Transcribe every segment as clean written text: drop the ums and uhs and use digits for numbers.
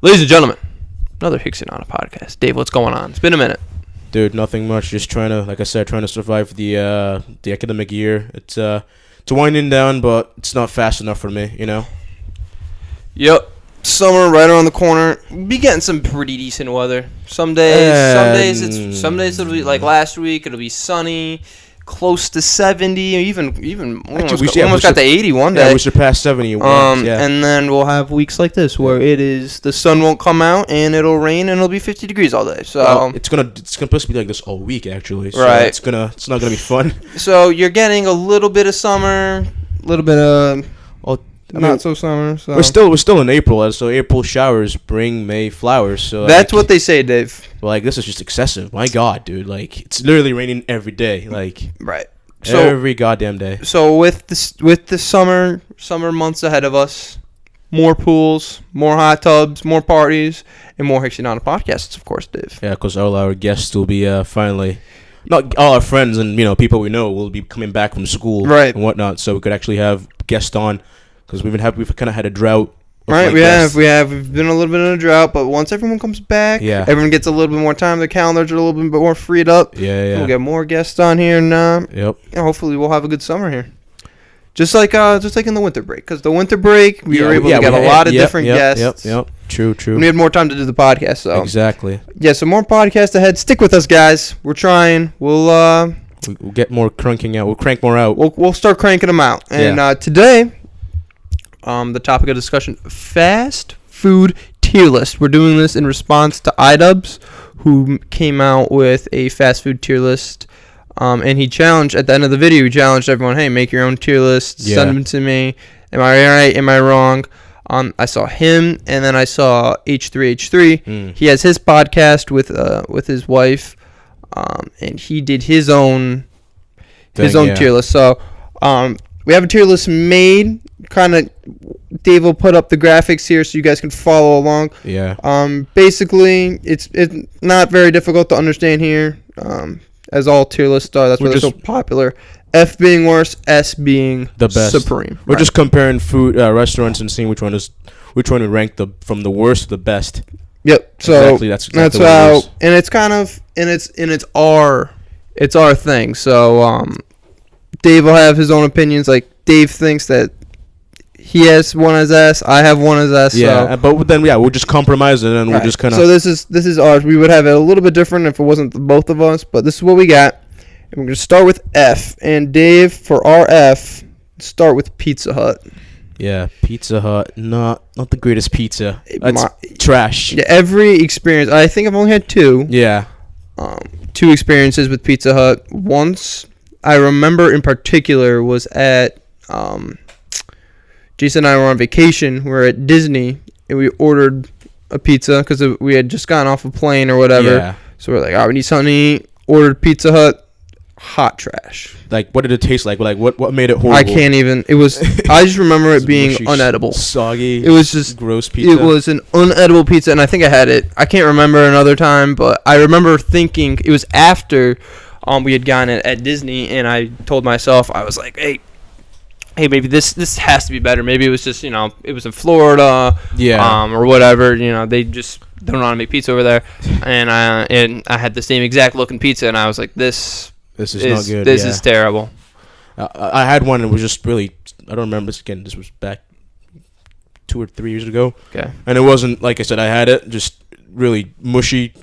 Ladies and gentlemen, another Hicksey on a podcast. Dave, what's going on? It's been a minute. Dude, nothing much. Just trying to survive the academic year. It's winding down, but it's not fast enough for me, you know? Yep. Summer right around the corner. We'll be getting some pretty decent weather. Some days it'll be like last week. It'll be sunny, close to 70, or even we almost got to 80 one day. Yeah, we surpassed 70. And then we'll have weeks like this where the sun won't come out and it'll rain and it'll be 50 degrees all day. So it's gonna supposed to be like this all week actually. So right. It's not gonna be fun. So you're getting a little bit of summer, a little bit of not so summer. So we're still in April, so April showers bring May flowers. So that's what they say, Dave. Like, this is just excessive. My God, dude! Like, it's literally raining every day. Like, right. So, every goddamn day. So with the summer months ahead of us, more pools, more hot tubs, more parties, and more Hicksey on a podcasts, of course, Dave. Yeah, because all our guests will be finally. Not all our friends and people we know will be coming back from school, right, and whatnot. So we could actually have guests on. Because we've kind of had a drought. Right, we've been a little bit in a drought, but once everyone comes back, everyone gets a little bit more time. Their calendars are a little bit more freed up. Yeah. We'll get more guests on here, and hopefully we'll have a good summer here. Just like in the winter break, because the winter break we were able to get a lot of different guests. Yep. True. We had more time to do the podcast, so exactly. Yeah, so more podcasts ahead. Stick with us, guys. We're trying. We'll get more cranking out. We'll crank more out. We'll start cranking them out. And today. The topic of discussion, fast food tier list. We're doing this in response to iDubbbz, who came out with a fast food tier list. And he challenged, at the end of the video, he challenged everyone, hey, make your own tier list, send them to me. Am I right? Am I wrong? I saw him, and then I saw H3H3. He has his podcast with his wife, and he did his own tier list. So we have a tier list made. Kind of, Dave will put up the graphics here so you guys can follow along. Yeah. Basically, it's not very difficult to understand here. As all tier lists are, that's why they're so popular. F being worst, S being the best, supreme. We're just comparing food restaurants and seeing which one would rank from the worst to the best. Yep. So exactly, that's how, and it's kind of it's our thing. So Dave will have his own opinions. Like Dave thinks that he has one as S, I have one as S. Yeah, but then we'll just compromise it, and we'll just kind of. So this is ours. We would have it a little bit different if it wasn't both of us, but this is what we got. And we're gonna start with F. And Dave, for our F, start with Pizza Hut. Yeah, Pizza Hut, not the greatest pizza. That's trash. Yeah, every experience. I think I've only had two. Yeah. Two experiences with Pizza Hut. Once I remember in particular was at Jason and I were on vacation. We were at Disney, and we ordered a pizza because we had just gotten off a plane or whatever. Yeah. So we're like, we need something to eat. Ordered Pizza Hut. Hot trash. Like, what did it taste like? Like, what made it horrible? I can't even. It was. I just remember it being unedible. Soggy. It was just gross pizza. It was an unedible pizza, and I think I had it. I can't remember another time, but I remember thinking it was after we had gone at Disney, and I told myself, I was like, hey, maybe this has to be better. Maybe it was just, it was in Florida, or whatever. They just don't know how to make pizza over there, and I had the same exact looking pizza, and I was like, this is not good. This is terrible. I had one. And it was just really. I don't remember this again. This was back 2 or 3 years ago. Okay. And it wasn't like I said. I had it just really mushy,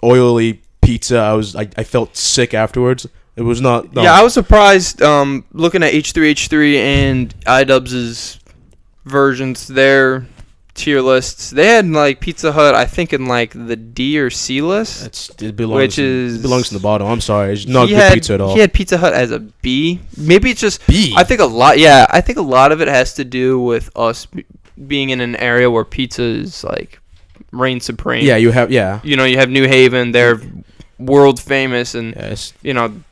oily pizza. I felt sick afterwards. It was not. No. Yeah, I was surprised looking at H3H3 and iDubbbz's versions, their tier lists. They had like Pizza Hut, I think, in like the D or C list. It belongs in the bottom. I'm sorry, it's not good pizza at all. He had Pizza Hut as a B. Maybe it's just B. I think a lot of it has to do with us being in an area where pizza is like reign supreme. Yeah, you have you have New Haven. They're world famous, and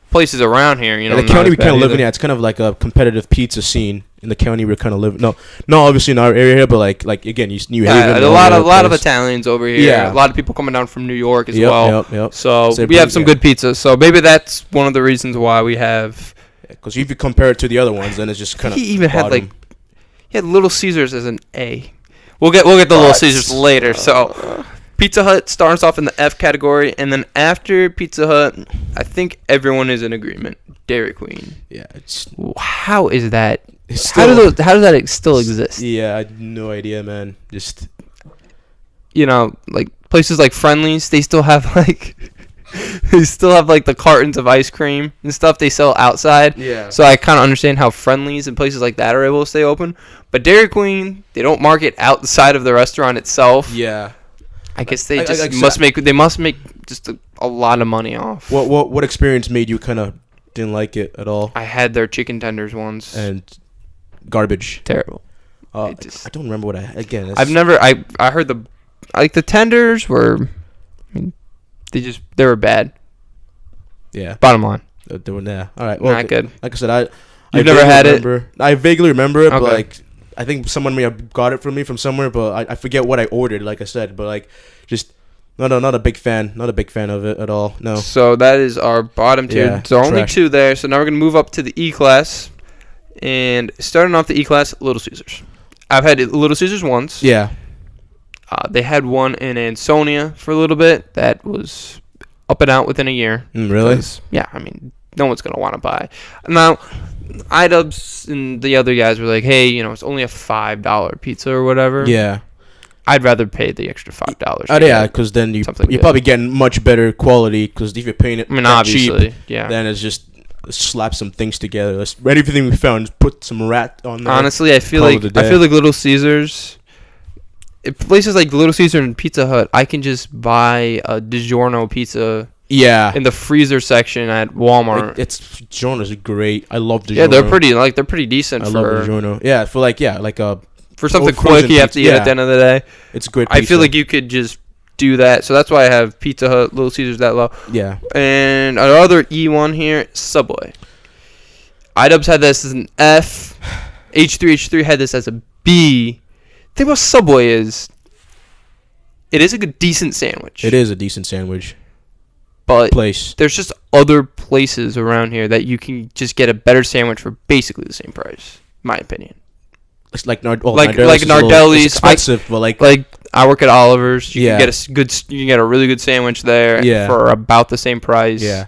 places around here. The county we kind of live in, it's kind of like a competitive pizza scene in the county we're kind of living. No, obviously in our area, but like again, New Haven. A lot of Italians over here. Yeah. A lot of people coming down from New York as well. Yep. So we have some good pizza. So maybe that's one of the reasons why we have. Because if you compare it to the other ones, then it's just kind of. He even had he had Little Caesars as an A. We'll get the Little Caesars later. So Pizza Hut starts off in the F category, and then after Pizza Hut, I think everyone is in agreement. Dairy Queen. Yeah. How is that? Still, How does that still exist? Yeah, I had no idea, man. Just like places like Friendly's, they still have like the cartons of ice cream and stuff they sell outside. Yeah. So I kind of understand how Friendly's and places like that are able to stay open. But Dairy Queen, they don't market outside of the restaurant itself. Yeah. I guess they must make just a lot of money off. What experience made you kind of didn't like it at all? I had their chicken tenders once. And garbage. Terrible. I don't remember what I've never. I heard the tenders were. I mean, they were bad. Yeah. Bottom line. They were all right. Well, not good. Like I said, You've never had it. I vaguely remember it, okay. But like I think someone may have got it from me from somewhere, but I forget what I ordered. Like I said, but like just. Not a big fan. Not a big fan of it at all. No. So that is our bottom tier. Yeah, so only 2 there. So now we're gonna move up to the E class, and starting off the E class, Little Caesars. I've had Little Caesars once. Yeah. They had one in Ansonia for a little bit. That was up and out within a year. Really? Yeah. I mean, no one's gonna want to buy. Now, iDubbbz and the other guys were like, "Hey, it's only a $5 pizza or whatever." Yeah. I'd rather pay the extra $5. Yeah, because then you're probably getting much better quality. Because if you're paying it obviously, cheap, yeah. then it's just slap some things together. Everything we found, put some rat on there. Honestly, I feel like Little Caesars, places like Little Caesar and Pizza Hut, I can just buy a DiGiorno pizza. Yeah. In the freezer section at Walmart. DiGiorno's great. I love DiGiorno. Yeah, they're pretty decent. I love DiGiorno. Yeah, for something quick you have to eat at the end of the day. It's great pizza. I feel like you could just do that. So that's why I have Pizza Hut, Little Caesars that low. Yeah. And our other E1 here, Subway. iDubbbz had this as an F. H3 had this as a B. The thing about Subway is it is a decent sandwich. It is a decent sandwich. But there's just other places around here that you can just get a better sandwich for basically the same price, in my opinion. It's like Nardelli's. It's expensive, but like I work at Oliver's. You can get a really good sandwich there for about the same price. Yeah.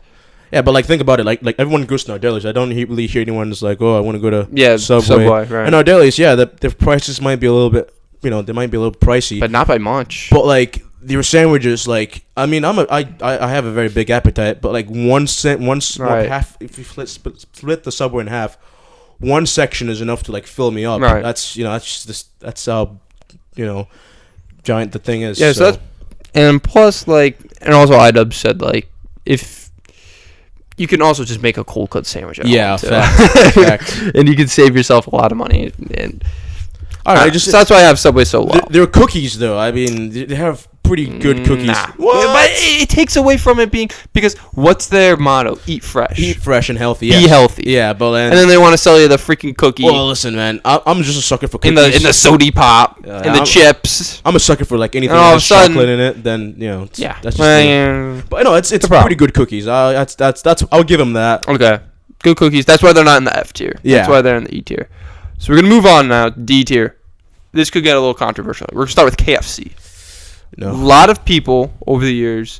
Yeah, but like think about it, like everyone goes to Nardelli's. I don't really hear anyone that's like, oh, I want to go to Subway. Right. And Nardelli's, the prices might be a little bit, they might be a little pricey, but not by much. But like their sandwiches, like I mean, I have a very big appetite, but like half, if you split the Subway in half, one section is enough to like fill me up. Right. That's how giant the thing is. Yeah. So that's, and plus and also iDubbbz said if you can also just make a cold cut sandwich at home too. Fact. And you can save yourself a lot of money. And all right, so that's why I have Subway so low. Their cookies, though, I mean, they have pretty good cookies. Nah. What? But it takes away from it being, because what's their motto? Eat fresh. Eat fresh and healthy. Be healthy. Yeah, but and then they want to sell you the freaking cookie. Well, listen, man, I'm just a sucker for cookies. In the sody pop, in the chips. I'm a sucker for like anything that has chocolate in it. Then that's just me. But no, it's pretty good cookies. That's I'll give them that. Okay, good cookies. That's why they're not in the F tier. Yeah, that's why they're in the E tier. So we're gonna move on now. D tier. This could get a little controversial. We're going to start with KFC. No. A lot of people over the years,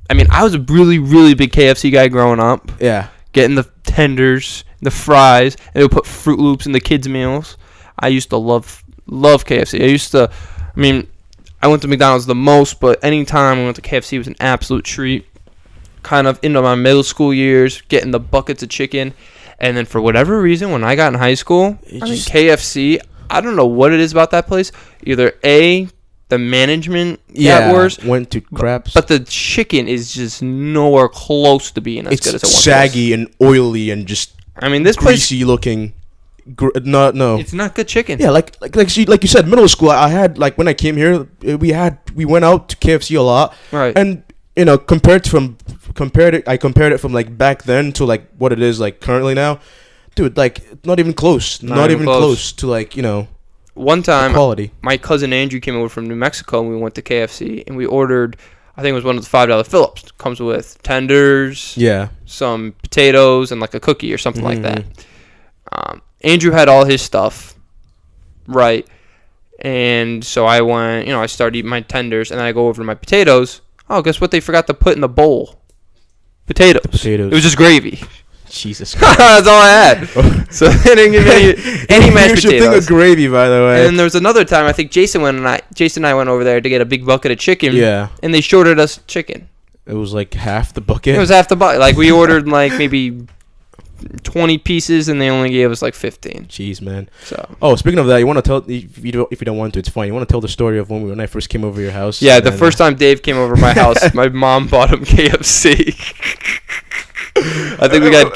I mean, I was a really, really big KFC guy growing up. Yeah. Getting the tenders, the fries, and they would put Fruit Loops in the kids' meals. I used to love KFC. I went to McDonald's the most, but anytime I went to KFC, it was an absolute treat. Kind of into my middle school years, getting the buckets of chicken. And then for whatever reason, when I got in high school, KFC... I don't know what it is about that place. Either the management got worse, went to craps, but the chicken is just nowhere close to being as good as it was. It's saggy and oily and just this greasy place, looking. No, it's not good chicken. Yeah, like you said, middle school. I had when I came here, we went out to KFC a lot, right? And compared it from like back then to like what it is like currently now. Dude, not even close. Not even close to one time, quality. My cousin Andrew came over from New Mexico and we went to KFC and we ordered, I think it was one of the $5 fill-ups. Comes with tenders, some potatoes, and like a cookie or something like that. Andrew had all his stuff right, And so I went, I started eating my tenders, and then I go over to my potatoes. Oh, guess what they forgot to put in the bowl? Potatoes. It was just gravy. Jesus Christ. That's all I had. So they didn't give me any mashed potatoes. Thing of gravy, by the way. And then there was another time, I think Jason and I went over there to get a big bucket of chicken. Yeah. And they shorted us chicken. It was like half the bucket. It was half the bucket. Like we ordered like maybe 20 pieces, and they only gave us like 15. Jeez, man. So. Oh, speaking of that, you want to tell, if you don't want to, it's fine. You want to tell the story of when I first came over your house? Yeah, the first time Dave came over my house, my mom bought him KFC. I think we had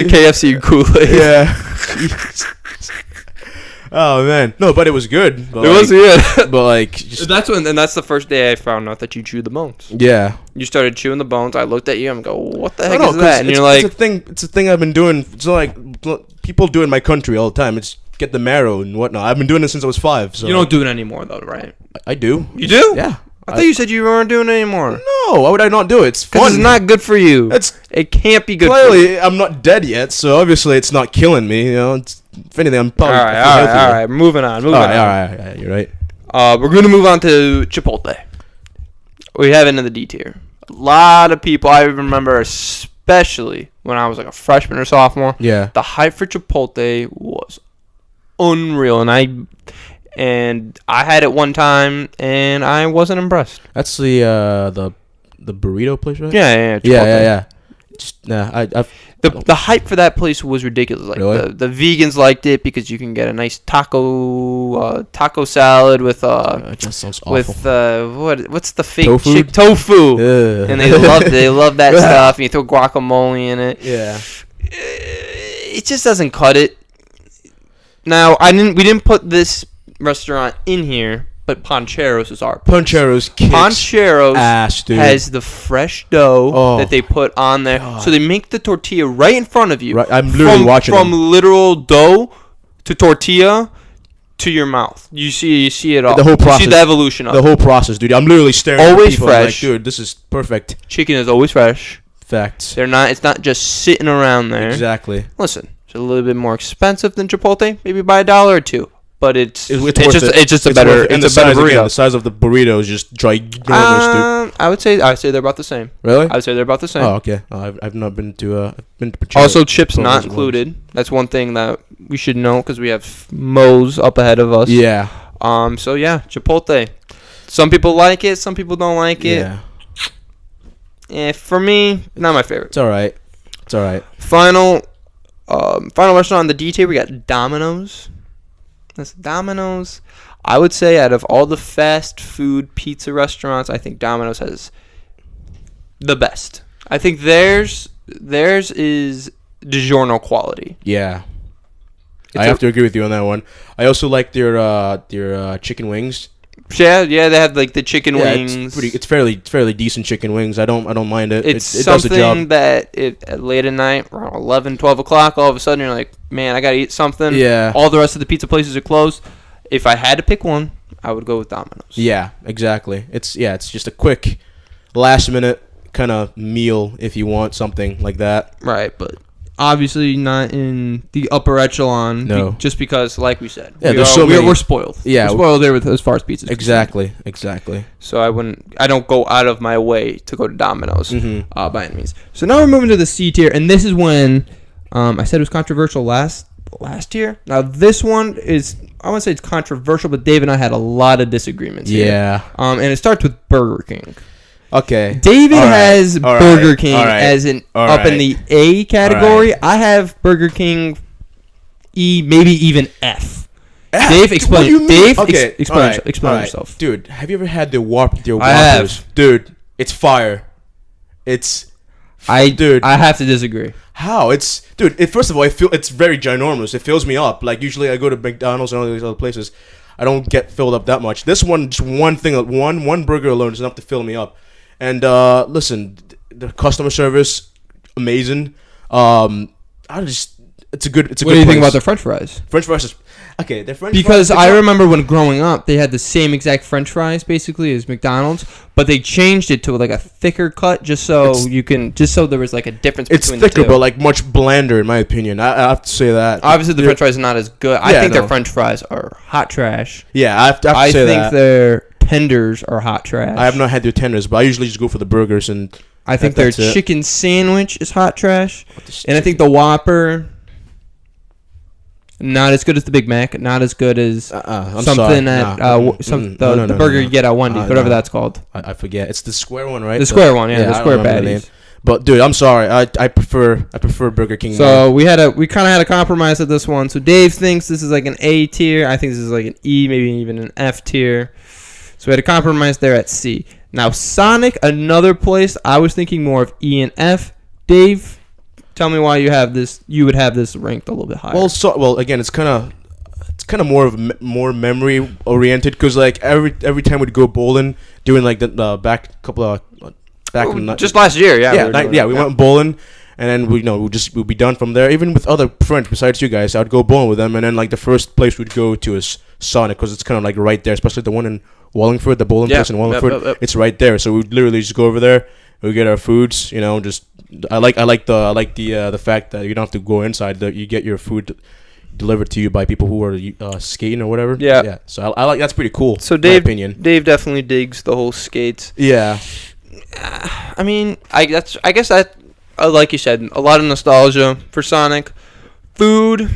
KFC and Kool-Aid. Yeah. Oh man, no, but it was good. It was good. But like, that's the first day I found out that you chewed the bones. Yeah. You started chewing the bones. I looked at you. I'm go, what the heck is that? And you're like, it's a thing I've been doing. It's like people do in my country all the time. It's get the marrow and whatnot. I've been doing it since I was 5. So you don't do it anymore though, right? I do. You do? Yeah. I thought you said you weren't doing it anymore. No, why would I not do it? It's fun. Because it's not good for you. It can't be good for you. Clearly, I'm not dead yet, so obviously it's not killing me. If anything, I'm probably all right. Moving on. All right. You're right. We're going to move on to Chipotle. We have it in the D tier. A lot of people, I remember especially when I was like a freshman or sophomore. Yeah. The hype for Chipotle was unreal, and I had it one time, and I wasn't impressed. That's the burrito place, right? Yeah. Yeah. Just the hype for that place was ridiculous. Like really? the vegans liked it because you can get a nice taco salad with that just sounds awful. With what's the fake tofu? And they love that stuff. And you throw guacamole in it. Yeah. It just doesn't cut it. Now we didn't put this restaurant in here, but Poncheros is our place. Poncheros ass, dude. has the fresh dough that they put on there. God. So they make the tortilla right in front of you. Right, I'm literally watching from literal dough to tortilla to your mouth. You see it all. The whole process. You see the evolution of the whole process, dude. I'm literally staring at people. Fresh. I'm like, dude, this is perfect. Chicken is always fresh. Facts. It's not just sitting around there. Exactly. Listen, it's a little bit more expensive than Chipotle, maybe by $1 or $2. But it's just a better burrito. The size of the burrito is just ginormous, dude. I would say they're about the same. Really? I would say they're about the same. Oh, okay. I've not been to also, chips not included. That's one thing that we should know because we have Moe's up ahead of us. Yeah. So yeah, Chipotle. Some people like it. Some people don't like it. Yeah. For me, not my favorite. It's all right. Final restaurant on the D tier, we got Domino's. That's Domino's. I would say out of all the fast food pizza restaurants, I think Domino's has the best. I think theirs is DiGiorno quality. Yeah. I have to agree with you on that one. I also like their chicken wings. Yeah, they have like the chicken wings. It's fairly decent chicken wings. I don't mind it. It's it does the something job. that late at night, around 11, 12 o'clock, all of a sudden you're like, man, I gotta eat something. Yeah. All the rest of the pizza places are closed. If I had to pick one, I would go with Domino's. Yeah, exactly. It's just a quick, last minute kind of meal if you want something like that. Right, but obviously not in the upper echelon. No. Just because, like we said, we're spoiled. Yeah, we're spoiled there as far as pizza. Exactly. So I don't go out of my way to go to Domino's by any means. So now we're moving to the C tier, and this is when I said it was controversial last year. Now this one is, I wouldn't say it's controversial, but Dave and I had a lot of disagreements here. Yeah. And it starts with Burger King. Okay. David has Burger King as up in the A category. Right. I have Burger King E, maybe even F. F? Dave, explain. What do you mean? Dave, okay. explain yourself. Dude, have you ever had the Whoppers? I have. Dude, it's fire. I have to disagree. How? First of all, it's very ginormous. It fills me up. Like usually I go to McDonald's and all these other places. I don't get filled up that much. This one, just one thing, one burger alone is enough to fill me up. And listen, the customer service, amazing. It's a good. What do you think about the French fries? French fries, Okay, the French because fries, I remember when growing up, they had the same exact French fries basically as McDonald's, but they changed it to like a thicker cut just so there was like a difference between the two. It's thicker, but like much blander in my opinion. I have to say that. Obviously, the French fries are not as good. I think their French fries are hot trash. Yeah, I have to say that. I think their tenders are hot trash. I have not had their tenders, but I usually just go for the burgers and. I think their chicken sandwich is hot trash, and I think the Whopper. Not as good as the Big Mac. Not as good as the burger you get at Wendy's, whatever that's called. I forget. It's the square one, right? The square one, yeah, the square patties. But dude, I'm sorry. I prefer Burger King. So we kind of had a compromise at this one. So Dave thinks this is like an A tier. I think this is like an E, maybe even an F tier. So we had a compromise there at C. Now Sonic, another place I was thinking more of E and F. Dave, tell me why you would have this ranked a little bit higher. Well, again, it's kind of more memory oriented because like every time we'd go bowling, doing like the back just last year, we went bowling, and then we'd be done from there. Even with other friends besides you guys, I'd go bowling with them, and then like the first place we'd go to is Sonic because it's kind of like right there, especially the one in Wallingford, the bowling place in Wallingford. It's right there, so we'd literally just go over there. We get our foods, I like the fact that you don't have to go inside. That you get your food delivered to you by people who are skating or whatever. Yeah. So I like that's pretty cool. So Dave definitely digs the whole skates. Yeah. I mean, I guess that like you said, a lot of nostalgia for Sonic. Food,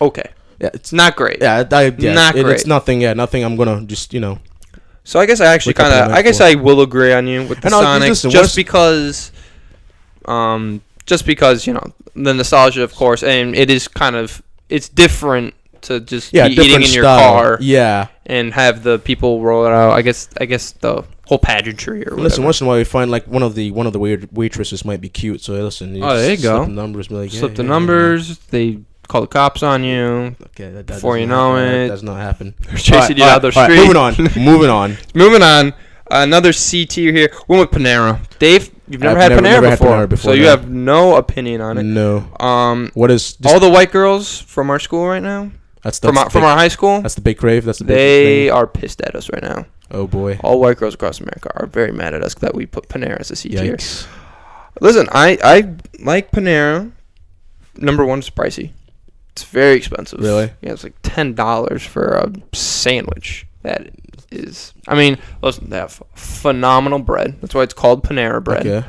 okay. Yeah, it's not great. Not great. It's nothing. Yeah, nothing. I'm gonna just So I guess I will agree on you with the Sonic just because the nostalgia, of course, and it is it's different to just be eating in your car, and have the people roll it out. I guess the whole pageantry or whatever. Listen, once in a while we find like one of the weird waitresses might be cute, so listen. There you go. Slip the numbers, be like, slip the numbers. They call the cops on you. Okay, that before you know it, that does not happen. They're chasing you down the street. Moving on. Another C tier here. We went with Panera. Dave, you've never had Panera before, so you have no opinion on it. No. What is all the white girls from our school right now? From our high school. That's the big crave. They are pissed at us right now. Oh boy. All white girls across America are very mad at us that we put Panera as a C tier. Listen, I like Panera. Number one, it's pricey. It's very expensive. Really? Yeah, it's like $10 for a sandwich. That is, I mean, listen, they have phenomenal bread. That's why it's called Panera bread. Okay.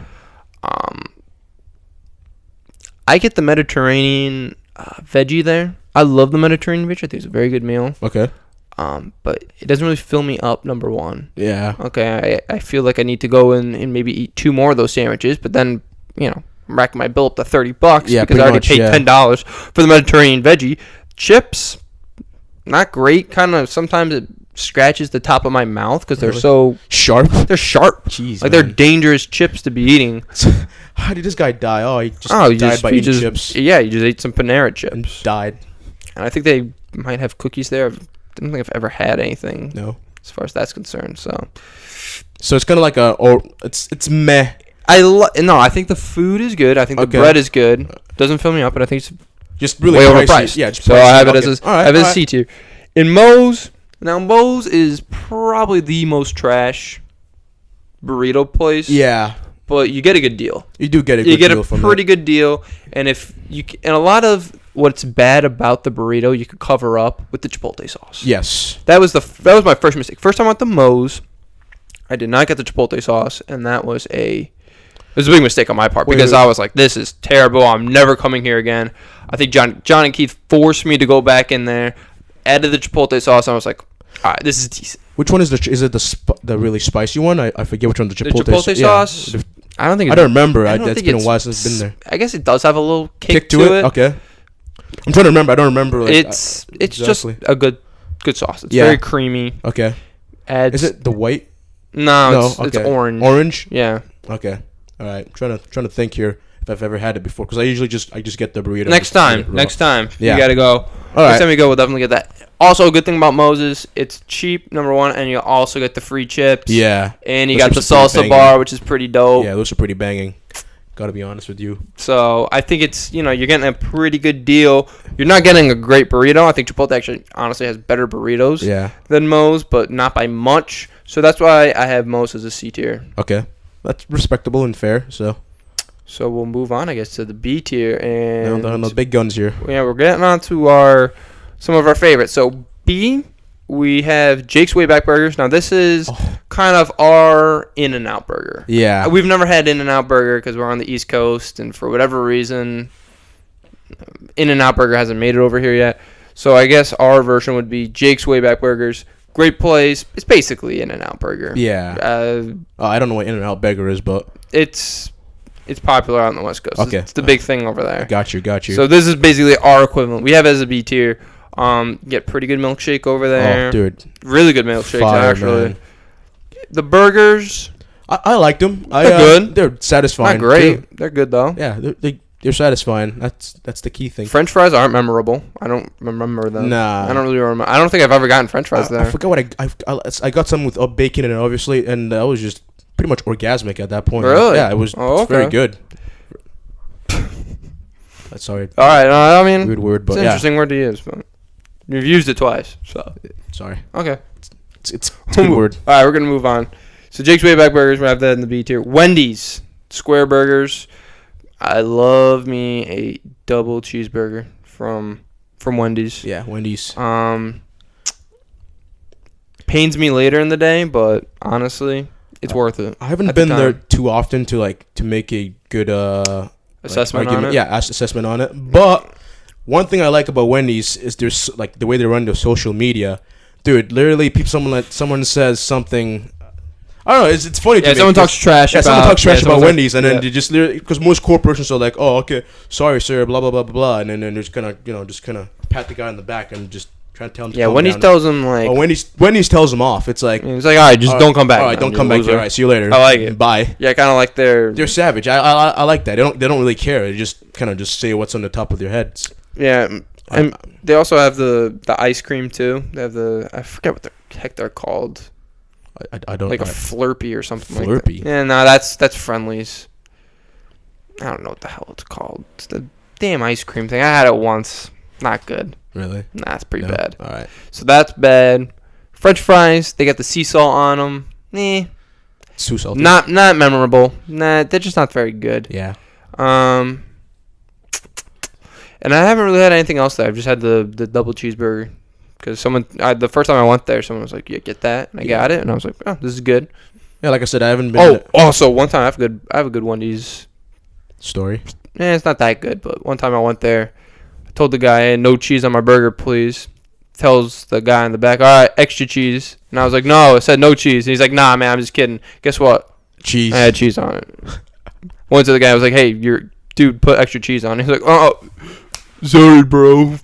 I get the Mediterranean veggie there. I love the Mediterranean veggie. I think it's a very good meal. Okay. But it doesn't really fill me up, number one. Yeah. Okay, I feel like I need to go in and maybe eat 2 more of those sandwiches, but then, I'm racking my bill up to $30 because I already paid $10 for the Mediterranean veggie. Chips, not great. Kind of sometimes it scratches the top of my mouth because they're so sharp. They're sharp. Jeez, they're dangerous chips to be eating. How did this guy die? Oh, he died by eating chips. Yeah, he just ate some Panera chips and died. And I think they might have cookies there. I don't think I've ever had anything. No, as far as that's concerned. So it's kind of like it's meh. I think the food is good. I think the bread is good. Doesn't fill me up, but I think it's just really way pricey. overpriced. Yeah, so I have it as a C tier. In Moe's, now Moe's is probably the most trash burrito place. Yeah, but you get a good deal. You do get a good deal. You get a pretty good deal, and a lot of what's bad about the burrito, you could cover up with the chipotle sauce. Yes, that was my first mistake. First time I went to Moe's, I did not get the chipotle sauce, and that was a big mistake on my part because I was like, this is terrible. I'm never coming here again. I think John and Keith forced me to go back in there, added the chipotle sauce, and I was like, all right, this is decent. Which one is is it the really spicy one? I forget which one, the chipotle sauce. Yeah. I don't think I don't remember. It's been a while since I've been there. I guess it does have a little kick to it. Okay. I'm trying to remember. I don't remember. It's just a good sauce. It's very creamy. Okay. Is it the white? No, it's orange. Orange? Yeah. Okay. All right. I'm trying to think here if I've ever had it before because I usually just get the burrito. Next time, you gotta go. All right. Next time you go, we'll definitely get that. Also, a good thing about Moses, it's cheap, number one, and you also get the free chips. Yeah. And you got the salsa bar, which is pretty dope. Yeah, those are pretty banging. Gotta be honest with you. So I think it's, you're getting a pretty good deal. You're not getting a great burrito. I think Chipotle actually honestly has better burritos than Moe's, but not by much. So that's why I have Moe's as a C tier. Okay. That's respectable and fair. So we'll move on, I guess, to the B tier. And no big guns here. Yeah, we're getting on to some of our favorites. So B, we have Jake's Way Back Burgers. Now, this is kind of our In-N-Out burger. Yeah. We've never had In-N-Out burger because we're on the East Coast, and for whatever reason, In-N-Out burger hasn't made it over here yet. So I guess our version would be Jake's Way Back Burgers. Great place. It's basically In-N-Out burger. Yeah. I don't know what In-N-Out burger is, but it's popular out on the West Coast. Okay. It's the big thing over there. Got you. So this is basically our equivalent. We have it as a B tier. Get pretty good milkshake over there. Oh, dude. Really good milkshakes, Fire, actually. Man. The burgers. I liked them. They're good. They're satisfying. Not great. Too. They're good, though. Yeah, they're satisfying. That's the key thing. French fries aren't memorable. I don't remember them. Nah. I don't really remember. I don't think I've ever gotten French fries there. I forgot what I got some with bacon in it, obviously, and that was just pretty much orgasmic at that point. Really? Yeah, it was it's very good. Sorry. All right. I mean, weird word, but it's an interesting word to use, but you've used it twice, so. Sorry. Okay. It's a good word. All right, we're going to move on. So Jake's Way Back Burgers, we have that in the B tier. Wendy's Square Burgers. I love me a double cheeseburger from Wendy's. Yeah, Wendy's. Pains me later in the day, but honestly, it's worth it. I haven't been there too often to make a good assessment on it. Yeah, assessment on it. But one thing I like about Wendy's is there's the way they run their social media. Dude, literally, someone says something. I don't know. It's funny to me. Someone talks trash. Someone talks trash about Wendy's, and then they just literally, because most corporations are like, "Oh, okay, sorry, sir," blah blah blah blah blah, and then they're just kind of pat the guy on the back and just try to tell him. To Wendy's tells him like. Oh, Wendy's tells him off. It's like it's like, all right, just don't come back. All right, don't come back. All right, see you later. I like it. Bye. Yeah, kind of like they're savage. I like that. They don't really care. They just kind of just say what's on the top of their heads. Yeah. And they also have the ice cream too. They have I forget what the heck they're called. I don't like a Flurpee or something. Flurpee. Like that. Yeah, no, that's Friendly's. I don't know what the hell it's called. It's the damn ice cream thing. I had it once. Not good. Really? Nah, it's pretty bad. All right. So that's bad. French fries. They got the sea salt on them. Too salty. Not memorable. Nah, they're just not very good. Yeah. And I haven't really had anything else there. I've just had the double cheeseburger. Because the first time I went there, someone was like, "Yeah, get that," and I got it, and I was like, "Oh, this is good." Yeah, like I said, I haven't been. Also one time I have a good Wendy's story. Yeah, it's not that good, but one time I went there, I told the guy, "Hey, no cheese on my burger, please." Tells the guy in the back, "All right, extra cheese," and I was like, "No, it said no cheese." And he's like, "Nah, man, I'm just kidding." Guess what? Cheese. I had cheese on it. Went to the guy, I was like, "Hey, dude, put extra cheese on it." He's like, "Oh, sorry, bro."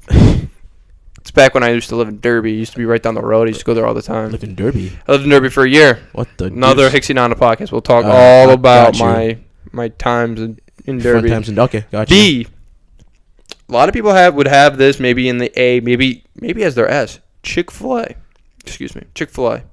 It's back when I used to live in Derby. It used to be right down the road. I used to go there all the time. Live in Derby? I lived in Derby for a year. What the? Another Hicksey on the podcast. We'll talk all about my times in Derby. Fun times in okay, gotcha. B. A lot of people would have this maybe in the A, maybe as their S. Chick-fil-A. Excuse me. Chick-fil-A.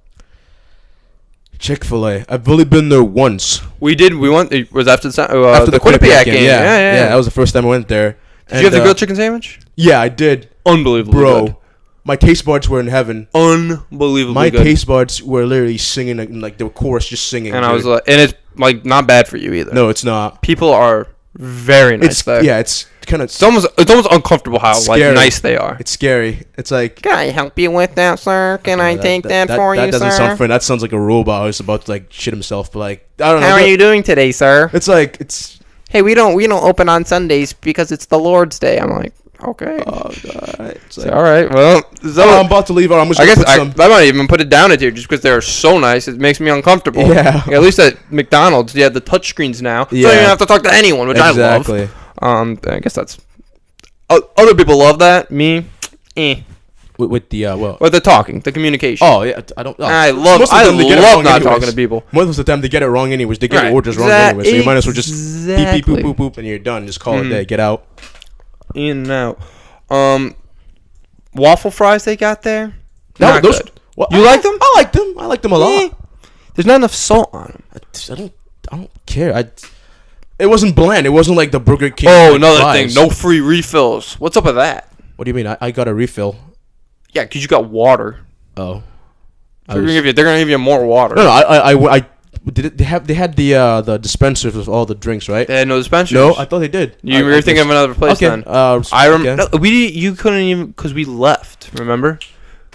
Chick-fil-A. I've only been there once. We went. It was after the Quinnipiac game. Yeah. That was the first time I went there. Did you have the grilled chicken sandwich? Yeah, I did. Unbelievable, bro. Good. My taste buds were in heaven. Unbelievable. My taste buds were literally singing like the chorus, just singing. And dude. I was like, and it's like not bad for you either. No, it's not. People are very nice there. Yeah, it's kind of. It's almost uncomfortable how like nice they are. It's scary. It's like. Can I help you with that, sir? Can I take that for you, sir? That doesn't sound fun. That sounds like a robot who's about to like shit himself. But like, I don't know. How are you doing today, sir? It's like it's. Hey, we don't open on Sundays because it's the Lord's Day. I'm like, okay. Oh God. Like, all right. Well, I'm about to leave. I'm just I might even put it down at here just because they're so nice. It makes me uncomfortable. Yeah. At least at McDonald's, you have the touch screens now, so you don't have to talk to anyone, which I love. I guess that's. Other people love that. Me, With the With the talking, the communication. Oh yeah, I don't. I love not talking to people. Most of the time they get it wrong anyways. They get orders wrong anyways, so you might as well just beep beep boop boop boop and you're done. Just call it a day. Get out. In and out. Waffle fries they got there. No, those. Well, you like them? I like them. I like them a lot. There's not enough salt on them. I don't care. It wasn't bland. It wasn't like the Burger King. Oh, another thing. No free refills. What's up with that? What do you mean? I got a refill. Yeah, because you got water. Oh. They're gonna give you more water. No, I did. They had the dispensers with all the drinks, right? They had no dispensers. No, I thought they did. You were thinking of another place then. I remember. No, you couldn't even because we left. Remember?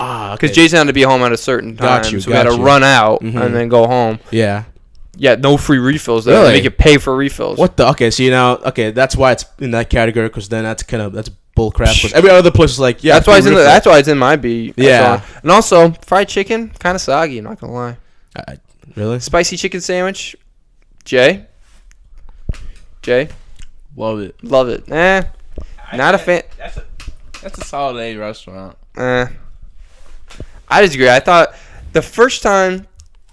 Okay. Because Jason had to be home at a certain time, so we had to run out and then go home. Yeah. Yeah, no free refills. They really? make you pay for refills. What the? Okay, see now. Okay, that's why it's in that category. Because then that's bull crap. Because every other place is like, yeah. That's why it's in my B. Yeah. And also, fried chicken, kind of soggy. I'm not gonna lie. Really? Spicy chicken sandwich. Jay. Love it. Not a fan. That's a solid A restaurant. I disagree. I thought the first time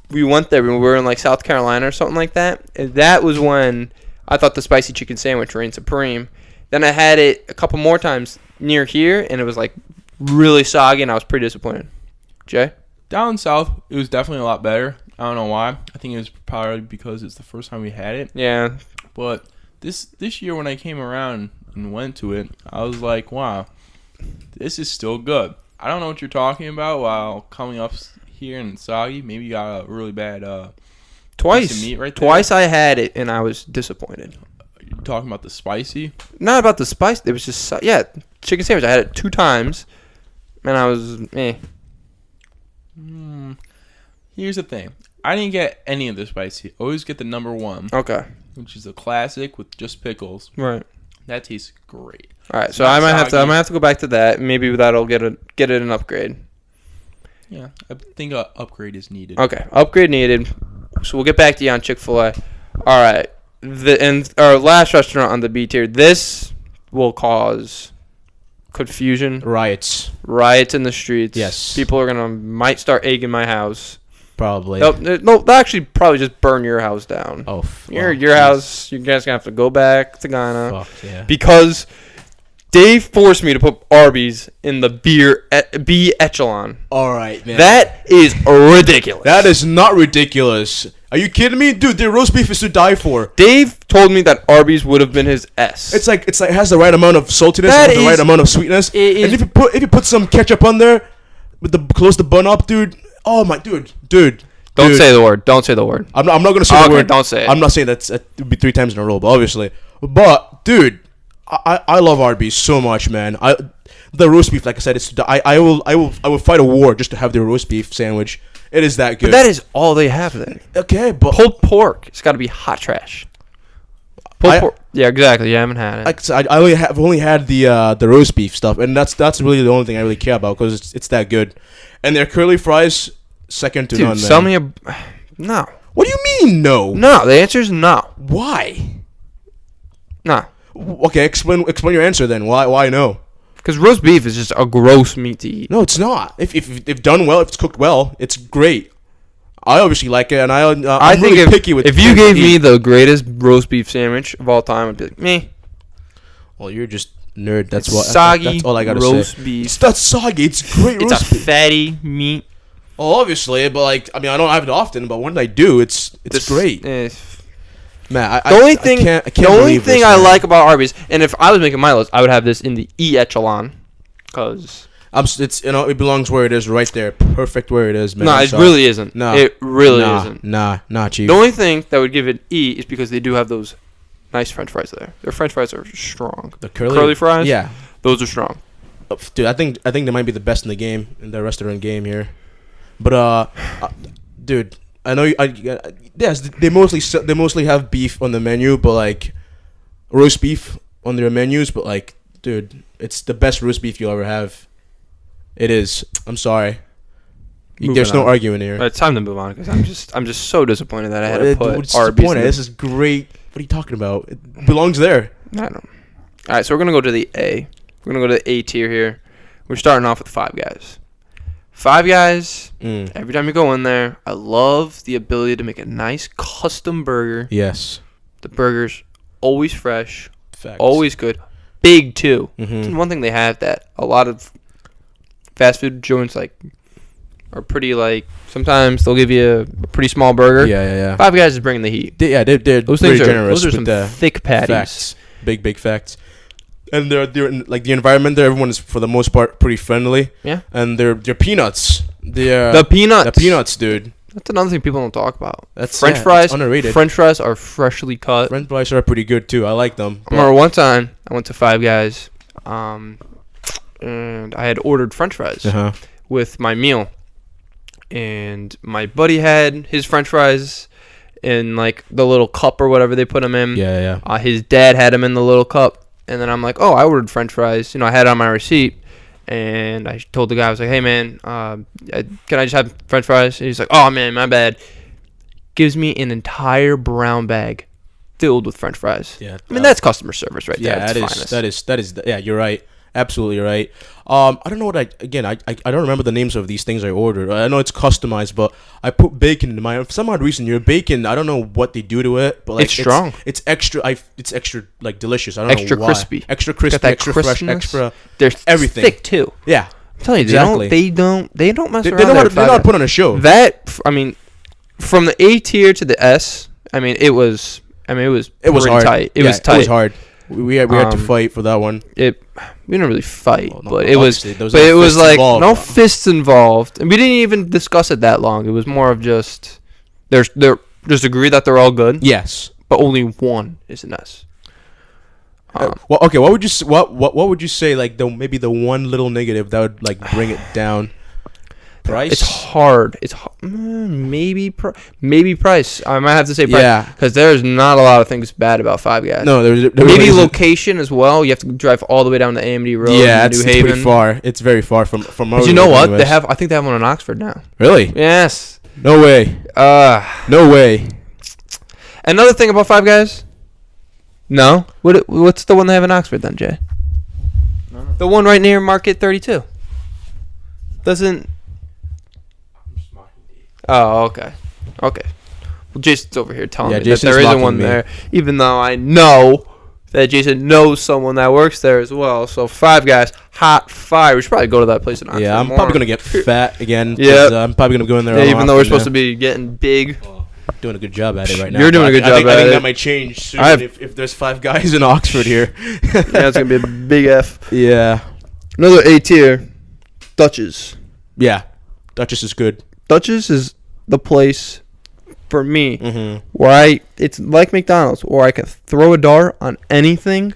we went there, when we were in like South Carolina or something like that, and that was when I thought the spicy chicken sandwich reigned supreme. Then I had it a couple more times near here, and it was like really soggy, and I was pretty disappointed. Jay? Down south, it was definitely a lot better. I don't know why. I think it was probably because it's the first time we had it. Yeah. But this year when I came around and went to it, I was like, wow, this is still good. I don't know what you're talking about while coming up here in soggy. Maybe you got a really bad piece of meat right there. Twice I had it, and I was disappointed. You're talking about the spicy? Not about the spice. It was just, chicken sandwich. I had it 2 times, and I was, Here's the thing. I didn't get any of the spicy. Always get the number 1. Okay. Which is a classic with just pickles. Right. That tastes great. All right, so I might have to go back to that. Maybe that'll get it an upgrade. Yeah, I think an upgrade is needed. Okay, upgrade needed. So we'll get back to you on Chick-fil-A. All right, and our last restaurant on the B tier. This will cause confusion, riots in the streets. Yes, people might start egging my house. Probably. No, they'll actually probably just burn your house down. Oh, your house. You guys gonna have to go back to Ghana. Fuck, yeah. Because Dave forced me to put Arby's in the B echelon. All right, man. That is ridiculous. That is not ridiculous. Are you kidding me, dude? Their roast beef is to die for. Dave told me that Arby's would have been his S. It's like it has the right amount of saltiness, the right amount of sweetness. And if you put some ketchup on there, close the bun up, dude. Oh my, dude. Don't say the word. Don't say the word. I'm not gonna say the word. Don't say it. I'm not saying that would be 3 times in a row, but obviously. But dude, I love Arby's so much, man. The roast beef, like I said, I will fight a war just to have their roast beef sandwich. It is that good. But that is all they have there. Okay, but pulled pork. It's got to be hot trash. Pulled pork. Yeah, exactly. You haven't had it. Like I only had the roast beef stuff, and that's really the only thing I really care about because it's that good. And their curly fries, second to none. Sell me no. What do you mean no? No, the answer is no. Why? No. Okay, explain your answer then. Why no? Because roast beef is just a gross meat to eat. No, it's not. If done well, if it's cooked well, it's great. I obviously like it, and I'm really picky with. If you gave me the greatest roast beef sandwich of all time, I'd be like, me. Well, you're just nerd. That's what. Soggy. That's all I gotta roast say. beef. It's not soggy. It's great. It's roast a beef. fatty meat. Well, obviously, but I don't have it often. But when I do, it's great. Man, the only thing I like about Arby's, and if I was making my list, I would have this in the E echelon, because it belongs where it is, right there, perfect where it is, man. No, it really isn't. No, it really isn't. Nah, chief. The only thing that would give it E is because they do have those nice French fries there. Their French fries are strong. The curly fries, yeah, those are strong. Dude, I think they might be the best in the game, in the restaurant game here. But dude, I know yes, they mostly have beef on the menu, but like roast beef on their menus. But dude, it's the best roast beef you'll ever have. It is. I'm sorry. There's no arguing here. It's time to move on because I'm just so disappointed that I had to put Arby's. This is great. What are you talking about? It belongs there. I don't know. All right, so we're gonna go to the A. We're gonna go to the A tier here. We're starting off with Five Guys. Five Guys, every time you go in there, I love the ability to make a nice custom burger. Yes. The burger's always fresh, Facts. Always good. Big, too. Mm-hmm. One thing they have that a lot of fast food joints are pretty like. Sometimes they'll give you a pretty small burger. Yeah. Five Guys is bringing the heat. They're Those very things generous. Those are some thick patties. Facts. Big facts. And they're like the environment there. Everyone is for the most part pretty friendly. Yeah. And they're peanuts. The peanuts. The peanuts, dude. That's another thing people don't talk about. That's French fries. That's underrated. French fries are freshly cut. French fries are pretty good too. I like them. I remember one time I went to Five Guys, and I had ordered French fries with my meal, and my buddy had his French fries in like the little cup or whatever they put them in. Yeah. His dad had them in the little cup, and then I'm like, oh, I ordered French fries. I had it on my receipt. And I told the guy, I was like, hey, man, can I just have French fries? And he's like, oh, man, my bad. Gives me an entire brown bag filled with French fries. Yeah, I mean, that's customer service right there. That is. Yeah, you're right. Absolutely right. I don't know what I don't remember the names of these things I ordered. I know it's customized, but I put bacon in mine. For some odd reason, your bacon, I don't know what they do to it, but like it's strong. It's extra. It's extra like delicious. I don't know why. Extra crispy, extra fresh, extra. They're everything thick too. Yeah, I'm telling you, exactly. They don't mess around. They know how to put on a show. That I mean, from the A tier to the S, I mean, it was hard. Tight. It was tight. It was hard. We had to fight for that one. We didn't really fight, but it was like involved. No fists involved, and we didn't even discuss it that long. It was more of just just agree that they're all good. Yes, but only one is an S. Well, okay. What would you say? Like maybe the one little negative that would like bring it down. Price? It's hard. Maybe price. I might have to say price. Yeah. Because there's not a lot of things bad about Five Guys. No, there maybe location as well. You have to drive all the way down the AMD Road. Yeah, New it's Haven. pretty far. It's very far from. But you know what? I think they have one in Oxford now. Really? Yes. No way. No way. Another thing about Five Guys. No. What's the one they have in Oxford then, Jay? No. The one right near Market 32. Doesn't. Oh, okay. Well, Jason's over here telling me that there isn't one there, even though I know that Jason knows someone that works there as well. So Five Guys, hot fire. We should probably go to that place in Oxford. Yeah, I'm probably going to get fat again. Yeah. I'm probably going to go in there. Yeah, even though we're supposed to be getting big. Doing a good job at it right now. You're doing a good job at it. I think that might change soon if there's Five Guys in Oxford here. Yeah, it's going to be a big F. Yeah. Another A tier, Dutch's. Yeah, Dutch's is good. Dutch's is the place for me where it's like McDonald's, where I can throw a dart on anything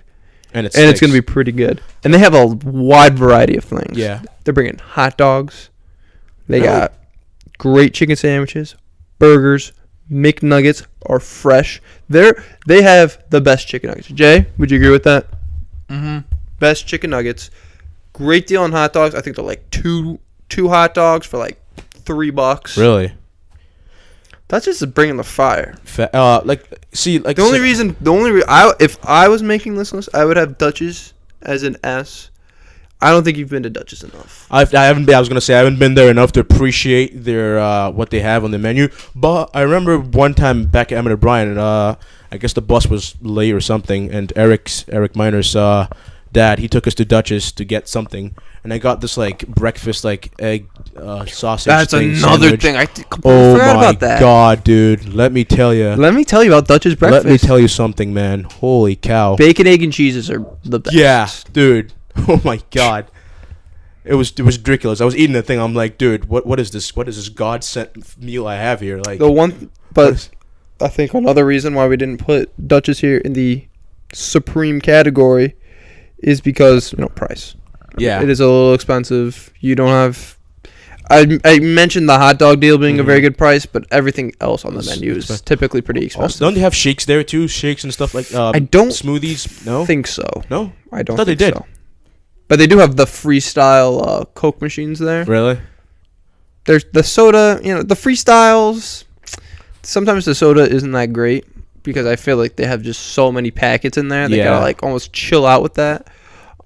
and it's going to be pretty good. And they have a wide variety of things. Yeah. They're bringing hot dogs. They got great chicken sandwiches, burgers, McNuggets are fresh. They have the best chicken nuggets. Jay, would you agree with that? Mm-hmm. Best chicken nuggets. Great deal on hot dogs. I think they're like two hot dogs for like $3. Really? That's just bringing the fire. If I was making this list, I would have Dutch's as an S. I don't think you've been to Dutch's enough. I haven't been. I was gonna say I haven't been there enough to appreciate their what they have on the menu. But I remember one time back at Emmett O'Brien, I guess the bus was late or something, and Eric Miner's dad, he took us to Dutch's to get something, and I got this like breakfast like egg sausage. That's another sandwich. thing. I completely forgot about that. Oh my god, dude! Let me tell you about Dutch's breakfast. Let me tell you something, man. Holy cow! Bacon, egg, and cheeses are the best. Yeah, dude. Oh my god. It was ridiculous. I was eating the thing. I'm like, dude, what is this? What is this God sent meal I have here? Like I think another reason why we didn't put Dutch's here in the supreme category is because price. Yeah, it is a little expensive. You don't have. I mentioned the hot dog deal being a very good price, but everything else on the menu is typically pretty expensive. Also, don't they have shakes there too? Shakes and stuff like I don't smoothies. No, think so. No, I don't. I thought think they did. So. But they do have the freestyle Coke machines there. Really? There's the soda. The freestyles. Sometimes the soda isn't that great because I feel like they have just so many packets in there. They gotta like almost chill out with that.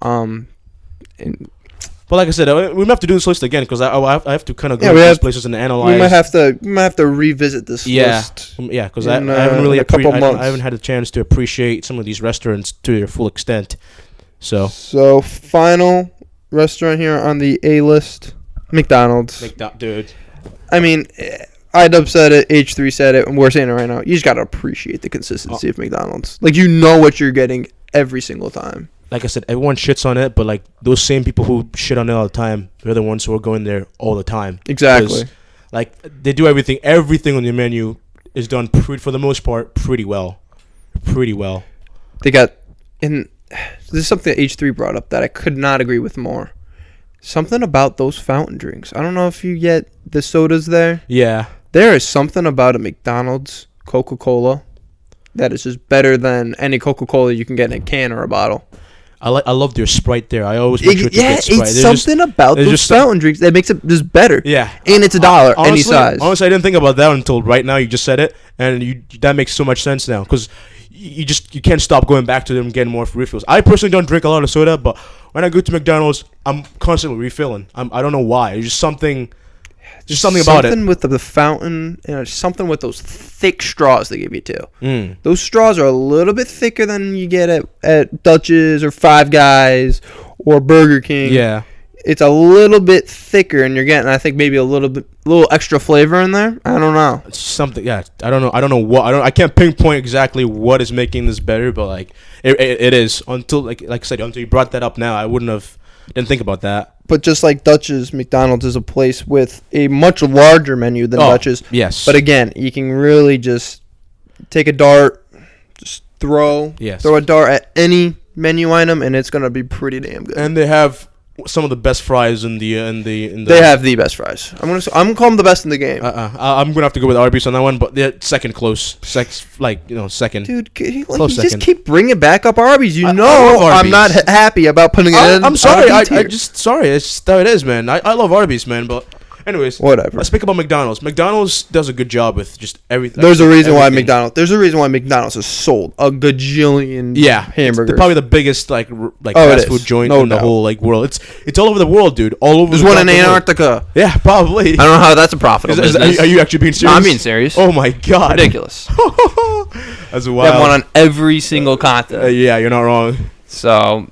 But like I said, we might have to do this list again because I have to kind of go to these places and analyze. We might have to revisit this list. Yeah, because I haven't really I haven't had a chance to appreciate some of these restaurants to their full extent. So final restaurant here on the A list, McDonald's. Dude. I mean, iDub said it, H3 said it, and we're saying it right now. You just got to appreciate the consistency of McDonald's. Like, you know what you're getting every single time. Like I said, everyone shits on it, but like those same people who shit on it all the time, they're the ones who are going there all the time. Exactly. Like, they do everything. Everything on the menu is done, for the most part, pretty well. Pretty well. They got... And this is something that H3 brought up that I could not agree with more. Something about those fountain drinks. I don't know if you get the sodas there. Yeah. There is something about a McDonald's Coca-Cola that is just better than any Coca-Cola you can get in a can or a bottle. I love their Sprite there. I always make sure to get Sprite. It's something about those fountain drinks that makes it just better. Yeah. And it's $1, any size. Honestly, I didn't think about that until right now. You just said it, and that makes so much sense now, because you can't stop going back to them and getting more refills. I personally don't drink a lot of soda, but when I go to McDonald's, I'm constantly refilling. I don't know why. It's just something about it. Something with the fountain, something with those thick straws they give you too. Those straws are a little bit thicker than you get at Dutch's or Five Guys or Burger King. Yeah. It's a little bit thicker, and you're getting, I think, maybe a little extra flavor in there. I don't know. It's something, yeah. I don't know what. I can't pinpoint exactly what is making this better, but like it is. Until like I said, until you brought that up now, I didn't think about that. But just like Dutch's, McDonald's is a place with a much larger menu than Dutch's. Yes. But again, you can really just take a dart, just throw a dart at any menu item, and it's gonna be pretty damn good. And they have some of the best fries in the. They have the best fries. I'm gonna call them the best in the game. I'm gonna have to go with Arby's on that one, but they're second close. Second. Dude, you second. just keep bringing back up Arby's. I know love Arby's. I'm not happy about putting it in. I'm sorry. Sorry. It's just how it is, man. I love Arby's, man, but. Anyways, whatever. Let's speak about McDonald's. McDonald's does a good job with just everything. There's a reason why McDonald's has sold a gajillion hamburgers. It's probably the biggest fast food joint in the whole world. It's all over the world, dude. All over. There's one in Antarctica. Yeah, probably. I don't know how that's a profitable business. Are you actually being serious? No, I'm being serious. Oh my god, ridiculous. That's wild. They have one on every single continent. Yeah, you're not wrong. So,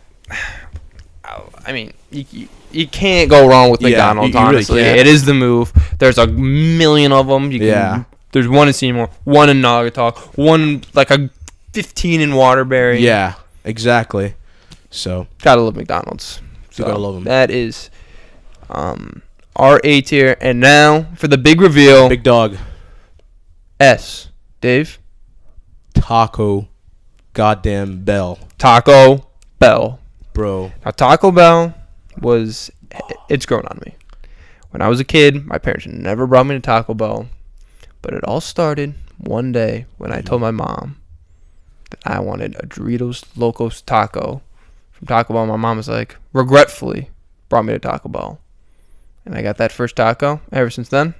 I mean, you can't go wrong with McDonald's, honestly. Really it is the move. There's a million of them. There's one in Seymour, one in Naugatuck, one like a 15 in Waterbury. Yeah, exactly. So gotta love McDonald's. You gotta love them. That is our A tier. And now for the big reveal. Big dog. S. Dave? Taco goddamn Bell. Taco Bell. Bro. Now Taco Bell it's grown on me. When I was a kid, my parents never brought me to Taco Bell, but it all started one day when I told my mom that I wanted a Doritos Locos taco from Taco Bell. My mom was like, regretfully, brought me to Taco Bell, and I got that first taco. Ever since then,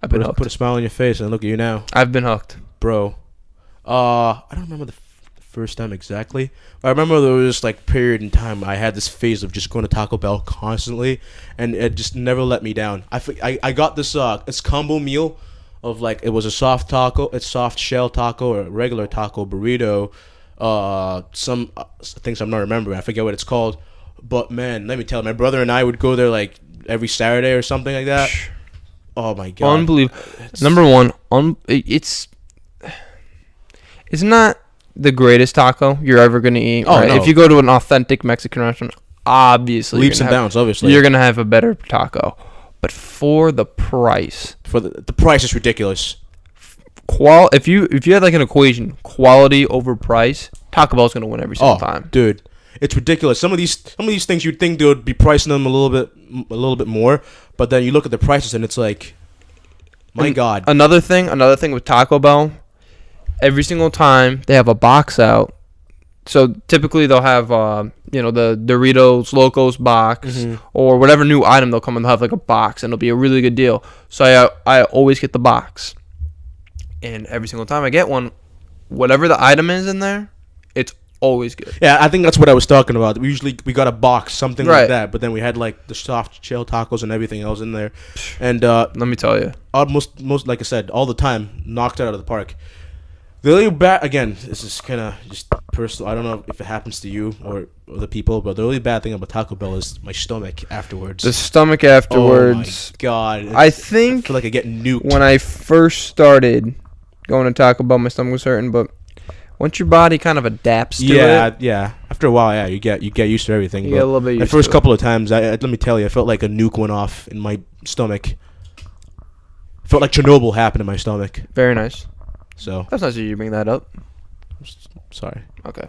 I've been hooked. Put a smile on your face and look at you now. I've been hooked, bro. I don't remember the first time exactly. I remember there was this period in time I had this phase of just going to Taco Bell constantly, and it just never let me down. I got this combo meal of it was a soft shell taco or a regular taco burrito, some things I'm not remembering. I forget what it's called, but man, let me tell you, my brother and I would go there every Saturday or something like that. Oh my god, unbelievable! Number one, it's not the greatest taco you're ever going to eat. Oh, right? no. If you go to an authentic Mexican restaurant, obviously leaps and bounds, obviously you're going to have a better taco. But for the price, the price is ridiculous. If you had an equation, quality over price, Taco Bell's going to win every single time. Dude, it's ridiculous. Some of these things you'd think they would be pricing them a little bit more, but then you look at the prices and it's my god. Another thing with Taco Bell, every single time they have a box out. So typically they'll have the Doritos Locos box or whatever new item they'll come and they'll have a box, and it'll be a really good deal. So I always get the box, and every single time I get one, whatever the item is in there, it's always good. Yeah, I think that's what I was talking about. We got a box, something like that, but then we had the soft shell tacos and everything else in there, and let me tell you, most like I said, all the time knocked it out of the park. The only bad, again, this is kind of just personal. I don't know if it happens to you or other people, but the only bad thing about Taco Bell is my stomach afterwards. The stomach afterwards. Oh my God. I think I feel like I get nuked. when I first started going to Taco Bell, my stomach was hurting, but once your body kind of adapts to it. Yeah. After a while, you get used to everything. You get a little bit used to it. The first couple of times, let me tell you, I felt like a nuke went off in my stomach. Felt like Chernobyl happened in my stomach. Very nice. So that's nice of you to bring that up. Sorry. Okay.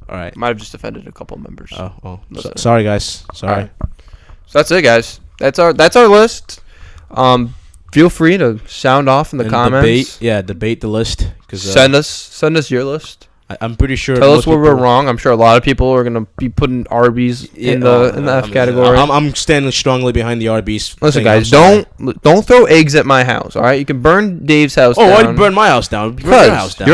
All right. Might have just offended a couple members. Oh, well. Sorry, guys. Sorry. Right. So that's it, guys. That's our list. Feel free to sound off in the comments. Debate the list. Send us your list. I'm pretty sure. Tell us where we're wrong. I'm sure a lot of people are gonna be putting Arby's in the F category. I'm standing strongly behind the Arby's. Listen, guys, don't throw eggs at my house. All right, you can burn Dave's house. down. Why'd you burn my house down? Burn your house down.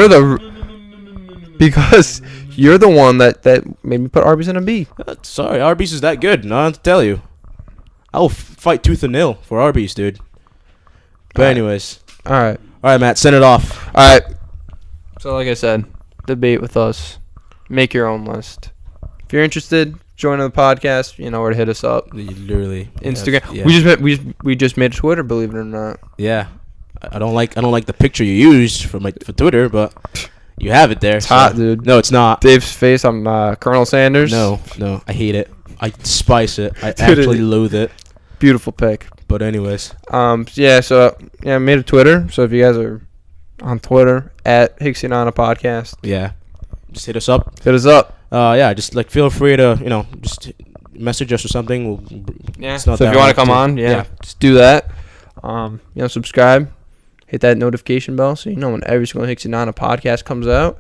Because you're the one that made me put Arby's in a B. Sorry, Arby's is that good. No, I have to tell you, I'll fight tooth and nail for Arby's, dude. But anyways, all right, Matt, send it off. All right. So like I said, debate with us. Make your own list. If you're interested, join the podcast. You know where to hit us up. Literally, Instagram. Yeah. We just made a Twitter. Believe it or not. Yeah, I don't like the picture you used for Twitter, but you have it there. It's hot, dude. No, it's not. Dave's face on Colonel Sanders. No, I hate it. I despise it. I actually loathe it. Beautiful pic. But anyways, I made a Twitter. So if you guys are on Twitter at Hicksey podcast, just hit us up. Just like feel free to just message us or something. So if you want to come on, just do that. Subscribe, hit that notification bell so you know when every single Hicksey podcast comes out.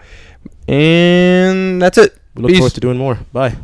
And that's it. We look forward to doing more. Bye.